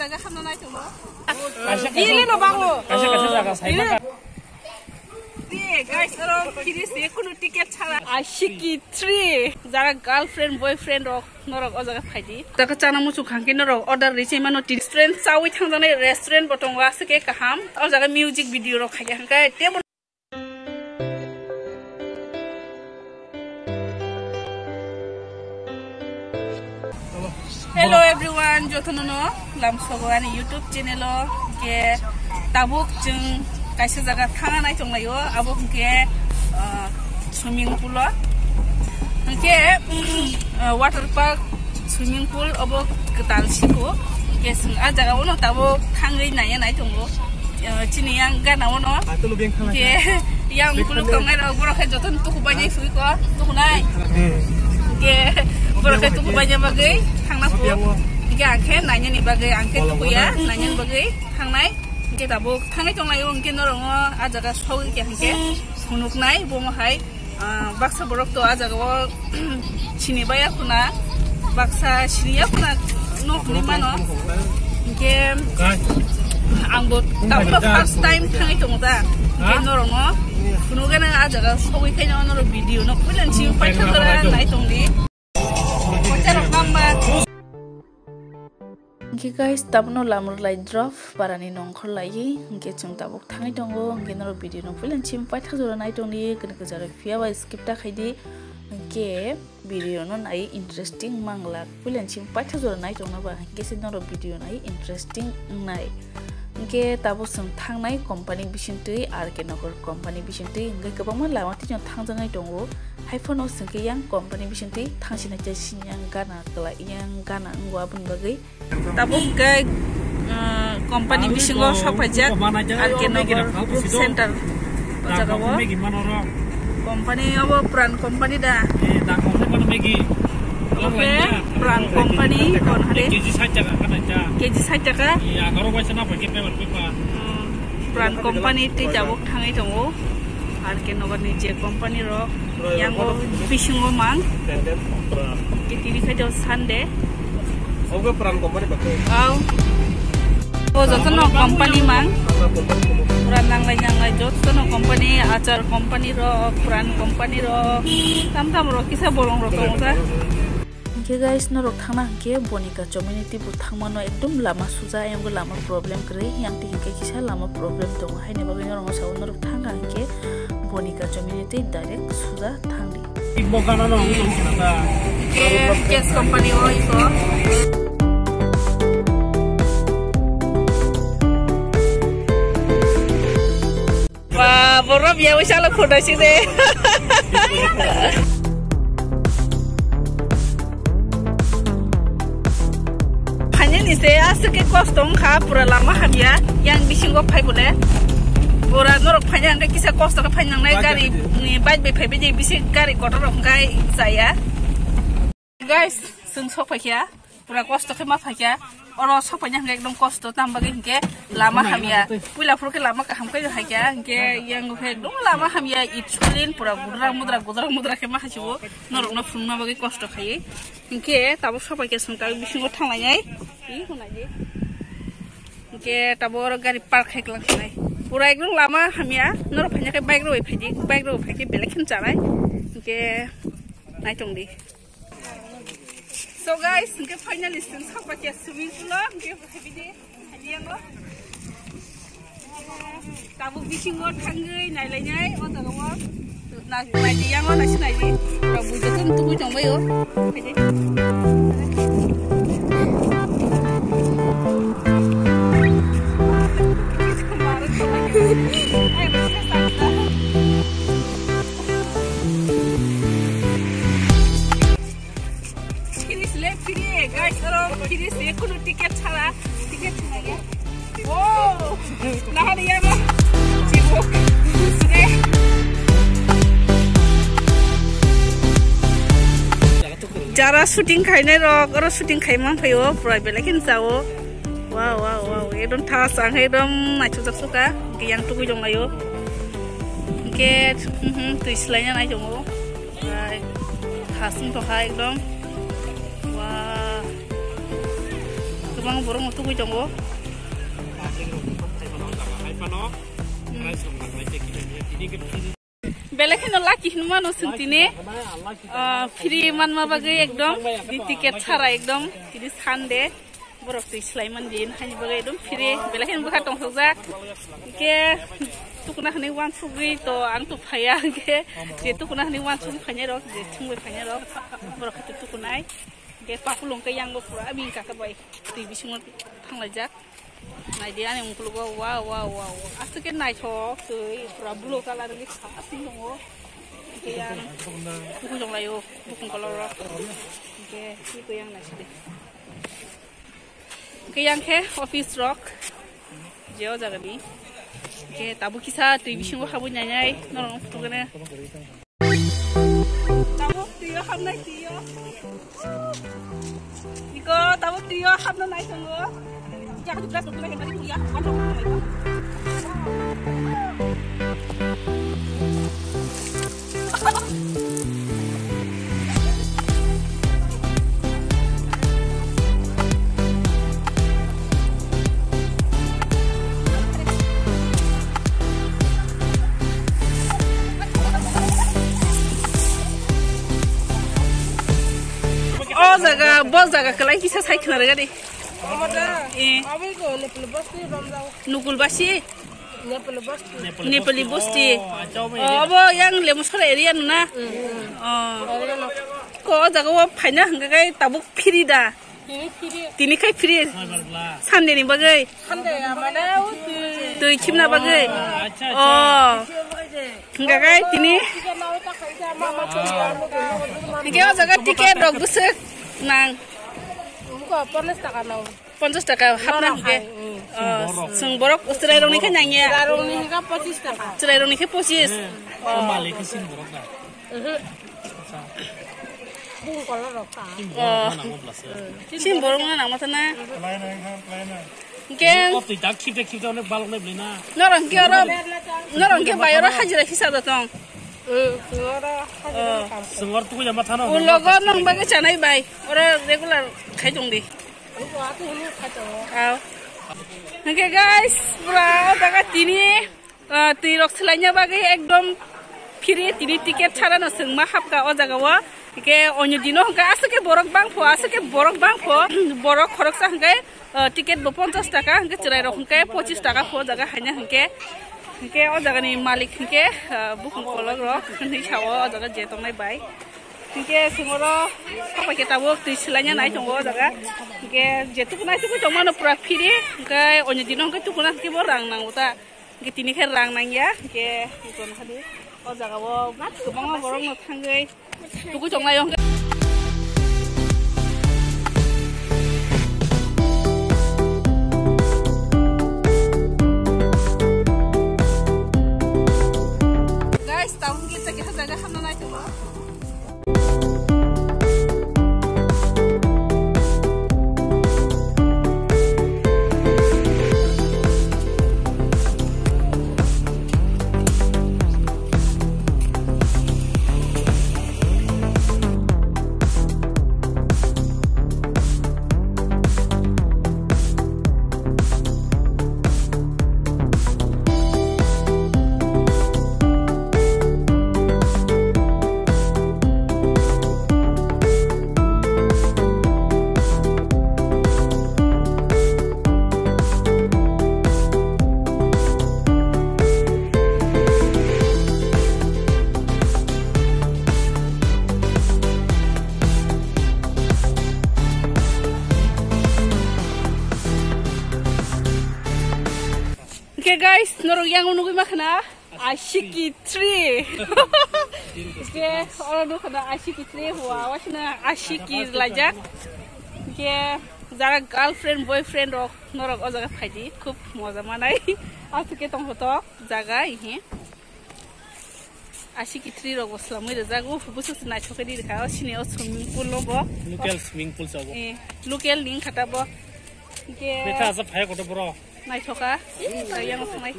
jaga hamna nai tuh. Ini no bango. Kasih jaga saya. Guys, orang kiri sih kuno tiket cara. Ashiki 3. Jara girlfriend, boyfriend rok norok ojaga faidi. Jaga cana musuh kangke norok order receive mano restaurant sawi thangjane restaurant botong wase ke kaham. Ojaga music video rok kaya hangkai. Hello everyone, jotono lamsogan YouTube channel ke tabuk jeng kaisa jaga thanga nai tonglayo abo ke swimming pool ke water park swimming pool abo ketal siko ke sing a jaga ono tabo thangai nai tongo chini yang gana ono ke yang pulu tongai ro bro ke joton tu kubanya sui ko tu nai ke bro ke tu kubanya bagai thangna ko ke angke nanya ni bagai angke tu ya nanya bagai thangnai kita buk tangai tonglayo mungkin orang ajaga sawi ke hangke sunuk nai bomahai baksa borok to ajaga sini baya kuna baksa sini ya kuna no kuni mano ke angbo tahu first time tangai tongda mungkin orang kunugan ajaga sawi kayaknya orang video no kulen sih pakai orang nai tongdi pacar gambar. Okay guys, tabno lamur lai drop parani nongkhor lai ke chung tabuk thangai tongo ke noro video no fulan chim pai thajora nai tongni kene kejara fia wa skip ta khaidi ke video no nai interesting mangla fulan chim pai thajora nai tongna ba ke se noro video nai interesting nai ke tabu sung thangnai company bisintui ar ke nokor company bisintui ngai kobangma lama ti jong thangjangai tongo iPhone o sungke yang company bisintui thangsina je sinyang gana kala yang gana ngwa bun bagai tabu ke company bisingo sapajak ar ke nokor group center jaga wo company abo brand company da oke brand company kon hade keji saja ka iya karo baca na pakai paper paper brand company ti jabok thangai tongo ar ke nokor ni je company ro yang o bisingo mang ke tiri khajo Sunday oke brand company pakai o jotono company mang brand nanglai jotono company achar company ro brand company ro tam ro kisa bolong ro tongta. Okay guys, norok thangna ke bonika community bu thangmano ekdom lama suja ayamgo lama problem kre yang tingke kisa lama problem dong haine bagai norong sawo norok thanga ke bonika community direct suja thangdi ibo kana no kinata kes company o iko wah borok ya wis ala khoda si de ni se asake kostong kha pura lama habia yang bisingo phai bole pura norok phanya ngai kisa kosto ka phanyang nai gari ni bike be phai be je bisi gari kotor ngai saya guys sung sok phakya pura kosto ke ma phakya oro sok phanya ngai ekdom kosto tambage hingke lama habia puila furke lama ka hamkai hakya hingke yang he dum lama habia itsulin pura gudra mudra ke ma hachibo norok na phumna bage kosto khai hingke tabo sok phakya sung ka bisingo thangnai ke tabor gari park heklang nai pura ekdom lama hamia nor phanya ke bike ro phaki belekhin chanai ke nai tongdi so guys ke finally sin sakpa ke swimming pool ke habide hadiango tabu bisingo thangai nai lainai o tago na mai diango na sinai di tabu jotun tu jongbayo guys, orang kiri sih kuno tiket cara ya. Wow, nah dia mah sibuk. Jara shooting kayaknya orang shooting kayak mana payo, private lagi nsao. Wow, edon tas ang edom naik suka, yang tuh jong ayo. Get, tuh istilahnya naik jongo. Khasing tuh kayak edom. bang borong tu kui jongo belek no laki hnuman no sentine free man ma bagai ekdom di tiket chara ekdom di sande borok tu slaiman din hani bagai ekdom free belek no bukha tong sajak ke tukuna hani wan sugui to ang tu phaya ke je tukuna hani wan sugui phanya rok je thungwe phanya rok borok tu tukunai ke papulong ke yang bo pura abi ka ka bai ti bisungot thanglajak nai dia yang puluh wow asal kan nai thok sui prabulo kala lagi asing dongo ke yang buku jong layo buku kolor ke itu yang nai sih ke yang ke office rock jauh jaga ni ke tabu kisah tu bisungo habu nyanyai norong tu kena tabu tiyo ham nai tiyo niko tabu tiyo ham nai tunggu jangan juga sebetulnya yang tadi kuliah kontrol mereka. Oh, bos jaga kelai kisah saya kenal gadi. Nukul basi Nepali bosti abo yang lemus kala area nuna ko jaga wa phaina hanga kai tabuk firida tini kai firi sande ni bagai tui khimna bagai hanga kai tini hingga jaga tiket dog busuk nang 50 taka hapna ke sung borok cerai rong ni kan nyanya rong ni ka 25 taka cerai rong ni ke 25 malik sing borok na bung kolor rok ta sing borok na nang matana ke of the dark keep on balok na blina norong ke bayora hajira hisab datang sengor tu ya matana ulogon nang bagai chanai bai ora regular khai jong di okay guys pura jaga tini tirok selanya bagai ekdom free tini tiket chara no sengma hapka o jaga wa ke onyo dino hangka asake borok bangpho borok khorok sa hangka tiket bo 50 taka hangka chirai rok hangka 25 taka pho jaga hanya hangke o jaga ni malik hangke bukung kolog rok ni chawo o jaga jetong nai bai hingke singoro apa kita work di selanya naik tunggu jaga hingke jetuk naik tu cuma no pura free hingke onyo dino hingke tu kuna hingke borang nang uta hingke tini ke rang nang ya hingke itu nak hadi o jaga wo kebang borong no tanggai tu cuma yo guys tahun kita jaga hamna naik tunggu Okay guys, norong yang unugui makna Ashiki tree. Okay, orang tu kena Ashiki tree, wah, wacana Ashiki lajak. Okay, zara girlfriend, boyfriend rok norong o jaga phaidi, khub moja manai. Aku ke tong hoto jaga ini. Ashiki tree rok oslamui jaga, busu senai chokeri dekha, sini o swimming pool lobo. local swimming pool sabo Local link kata bo. Okay. beta asa phaya koto bro Nai choka, yang osmai.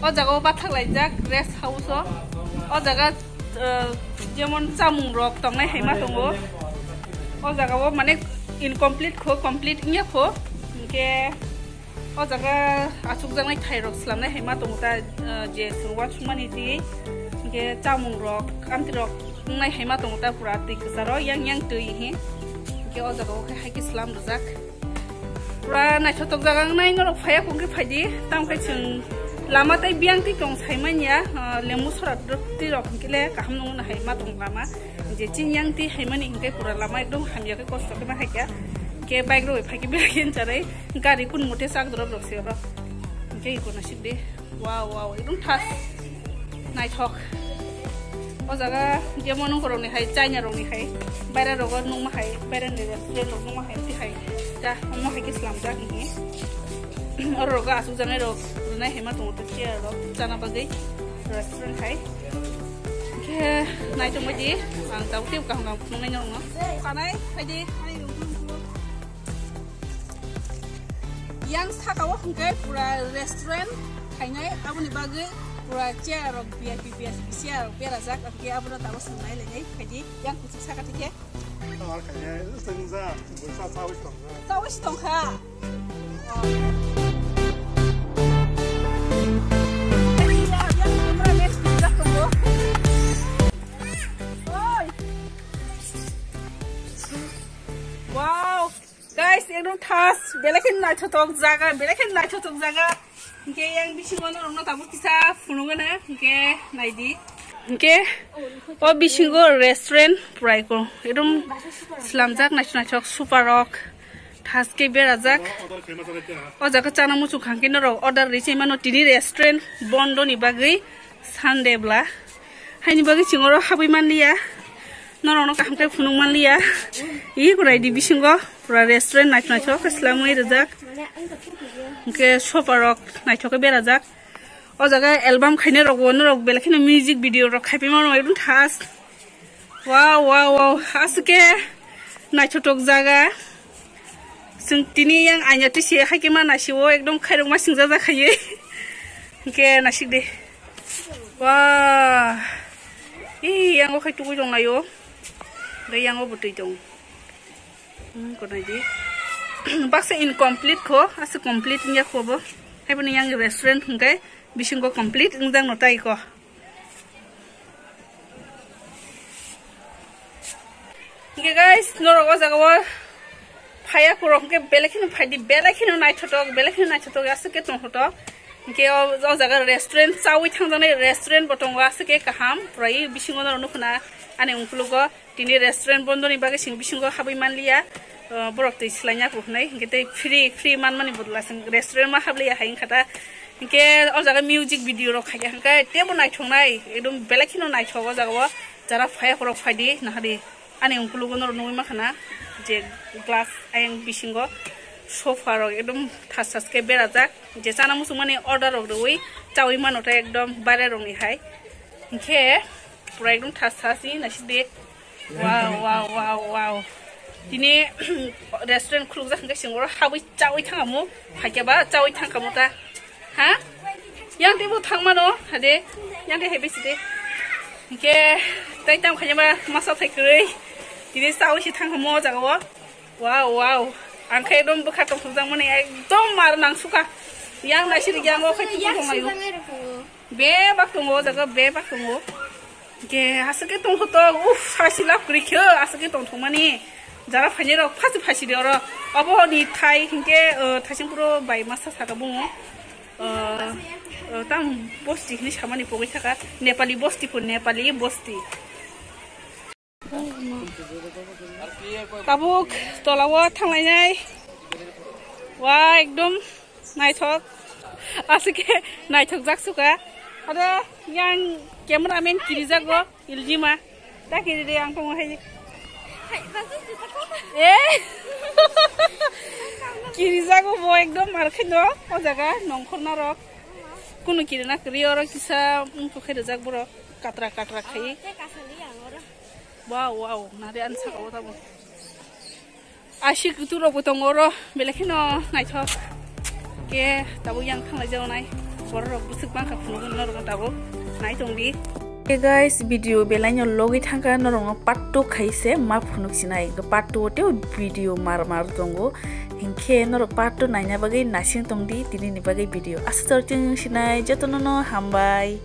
o jaga bathak laijak rest house o jaga jemon chamung rok tongnai haima tongo o jaga o mane incomplete kho complete nya kho ke o jaga asuk jangai thai rok slamnai haima tongo ta je suwa chumani ti ke chamung rok amti rok nai haima tongo ta pura ti ksaro yang tui hi ke o jaga o khai ki slam rojak pura nai chotok jaga nai ngorok phaya kongki phaidi tam kai chung lama tai biang ti tong saimanya lemu sorat ti rok kile kaham nong na haima tong lama je chinyang ti haimani ingke pura lama ekdom hamya ke kosto ke ma haikya ke bike ro phaki biakin charai gari kun mote sak drop rok se ro ke iko na sidde wow ekdom thas nai thok o jaga jemon ngorok ni hai chanya rok ni hai baira rok nong ma hai baira ne restaurant rok nong ma hai ti hai ja mo hai ki slam ja ki Oroga asuk jangai rok runai hema tongo to chair rok jana bagai restaurant hai ke nai tong baji ang tau tiup ka ngam nai nyong no kanai haidi yang sakawa hungke pura restaurant kainai abuni bagai pura chair rok VIP chair rok pera jak ke abuna tawo sunai le nei haidi yang kusi sakati ke tawar kaya senza bolsa sawis tong ha Wow, guys, ekdom thas belekin nai thotok jaga ke yang bisingo no tabu kisa fununga na ke naidi ke o bisingo restaurant prai ko ekdom slamjak nai thok super rock thas ke berajak o jaga chana muchu khangke no order riche mano tini restaurant bondo ni bagai sunday bla haini bagai chingoro habai manliya no kaham funung manliya I kurai di bisingo pura restaurant nai thok islamui rajak ke super rock nai thok berajak o jaga album khaine rok wono rok belakhin music video rok khaipe mano ekdom thas wow asuke nai thok jaga sing tini yang anya ti se haike mana siwo ekdom khairong ma singja jakhaye ke nasik de wah yang o khai tu jong nayo de yang o butui jong ko nai di bakse incomplete ko as complete nya ko bo hai bani yang restaurant hungkai bisingo complete ingdang no tai ko ke guys noro go jaga wo phaya ko rok ke belekhin phaidi belekhin nai thotok asuke tong hoto ke o jaga restaurant chawi thangjane restaurant botong asuke kaham prai bisingo no khuna ane ungkulugo tini restaurant bondo ni bage sing bisingo habai manliya borok te islanya ko hnai ngete free man mani bodla sing restaurant ma habliya hain khata ke o jaga music video rok khaya hangka tebo nai thongnai ekdom belekhin nai thogo jaga jara phaya ko rok phaidi nahari ane ungkulugo no noi ma khana je glass ayang bisingo sofa rok ekdom thas ke berajak je chana musu mane order rok roi chawi manota ekdom bare rok ni hai ke pura ekdom thas ni naside wow dini restaurant khulujak hangka singoro habai chawi thangamu phakeba chawi thangkamu ta ha yang tebo thangmano hade yang de hebe side ke taitam khanyama masa thaikrei dini chawi si thangkamu jagawo wow angkai dom buka tong tong mane ekdom mar nang suka yang nasir yang o khai tu tong ayu be bak tongo jaga be bak tongo ke asake tong hoto hasila krikyo asake tong mani jara phani rok phasi de ro abo ni thai hingke thaisingpuro bai masa saka bungo tam bosti ni samani pogoi thaka nepali bosti tabuk tolawo thanglai wa ekdom naithok asike naithok jaksuka ada yang cameraman kirijago iljima ta kiride ang tong hai kirijago bo ekdom markhino o jaga nongkhorna rok kuno kirina kriyo rok kisa ungko khairajak boro katra khai wow nari an sakawo tabo ashik turo botongoro belekino naithok ke tabo yang thanglai jawnai borok busuk bangka phunukun norok tabuk nai tongdi. Hey guys, video belanya logi thangka norong part 2 khaise ma phunuk sinai part 2 te video mar tongo hingke norok part 2 naina bagai nasing tongdi tini ni bagai video asa torting sinai jatono hambai.